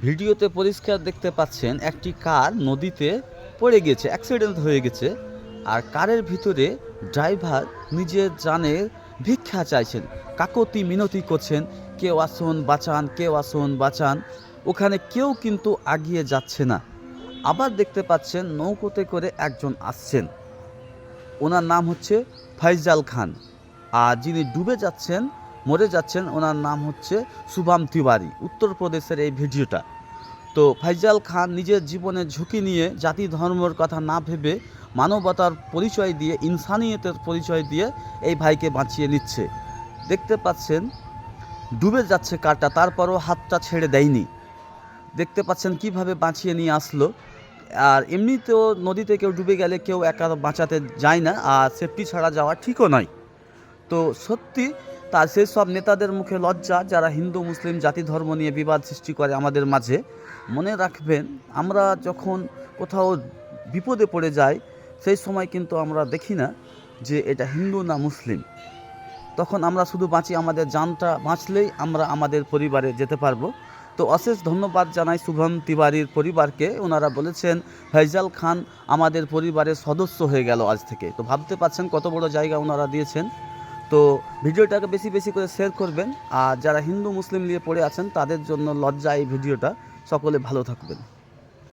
ভিডিওতে পরিষ্কার দেখতে পাচ্ছেন একটি কার নদীতে পড়ে গেছে, অ্যাক্সিডেন্ট হয়ে গেছে। আর কারের ভিতরে ড্রাইভার নিজের জানের ভিক্ষা চাইছেন, কাকতি মিনতি করছেন, কেউ আসুন বাঁচান, কেউ আসুন বাঁচান। ওখানে কেউ কিন্তু আগিয়ে যাচ্ছে না। আবার দেখতে পাচ্ছেন নৌকোতে করে একজন আসছেন, ওনার নাম হচ্ছে ফয়জাল খান। আর যিনি ডুবে যাচ্ছেন, মরে যাচ্ছেন, ওনার নাম হচ্ছে শুভম তিওয়ারি। উত্তরপ্রদেশের এই ভিডিওটা। তো ফয়জাল খান নিজের জীবনের ঝুঁকি নিয়ে জাতি ধর্মের কথা না ভেবে মানবতার পরিচয় দিয়ে, ইনসানিয়তের পরিচয় দিয়ে এই ভাইকে বাঁচিয়ে নিচ্ছে। দেখতে পাচ্ছেন ডুবে যাচ্ছে কারটা, তারপরও হাতটা ছেড়ে দেয়নি। দেখতে পাচ্ছেন কিভাবে বাঁচিয়ে নিয়ে আসলো। আর এমনিতেও নদীতে কেউ ডুবে গেলে কেউ একা বাঁচাতে যায় না, আর সেফটি ছাড়া যাওয়া ঠিকও নয়। তো সত্যি তার সেই সব নেতাদের মুখে লজ্জা যারা হিন্দু মুসলিম জাতি ধর্ম নিয়ে বিবাদ সৃষ্টি করে আমাদের মাঝে। মনে রাখবেন, আমরা যখন কোথাও বিপদে পড়ে যাই সেই সময় কিন্তু আমরা দেখি না যে এটা হিন্দু না মুসলিম। তখন আমরা শুধু বাঁচি, আমাদের জানটা বাঁচলেই আমরা আমাদের পরিবারে যেতে পারবো। তো অশেষ ধন্যবাদ জানাই শুভম তিওয়ারির পরিবারকে। ওনারা বলেছেন ফয়জাল খান আমাদের পরিবারের সদস্য হয়ে গেল আজ থেকে। তো ভাবতে পারছেন কত বড় জায়গা ওনারা দিয়েছেন। তো ভিডিওটাকে বেশি বেশি করে শেয়ার করবেন। আর যারা হিন্দু মুসলিম নিয়ে পড়ে আছেন তাদের জন্য লজ্জা এই ভিডিওটা। সকলে ভালো থাকবেন।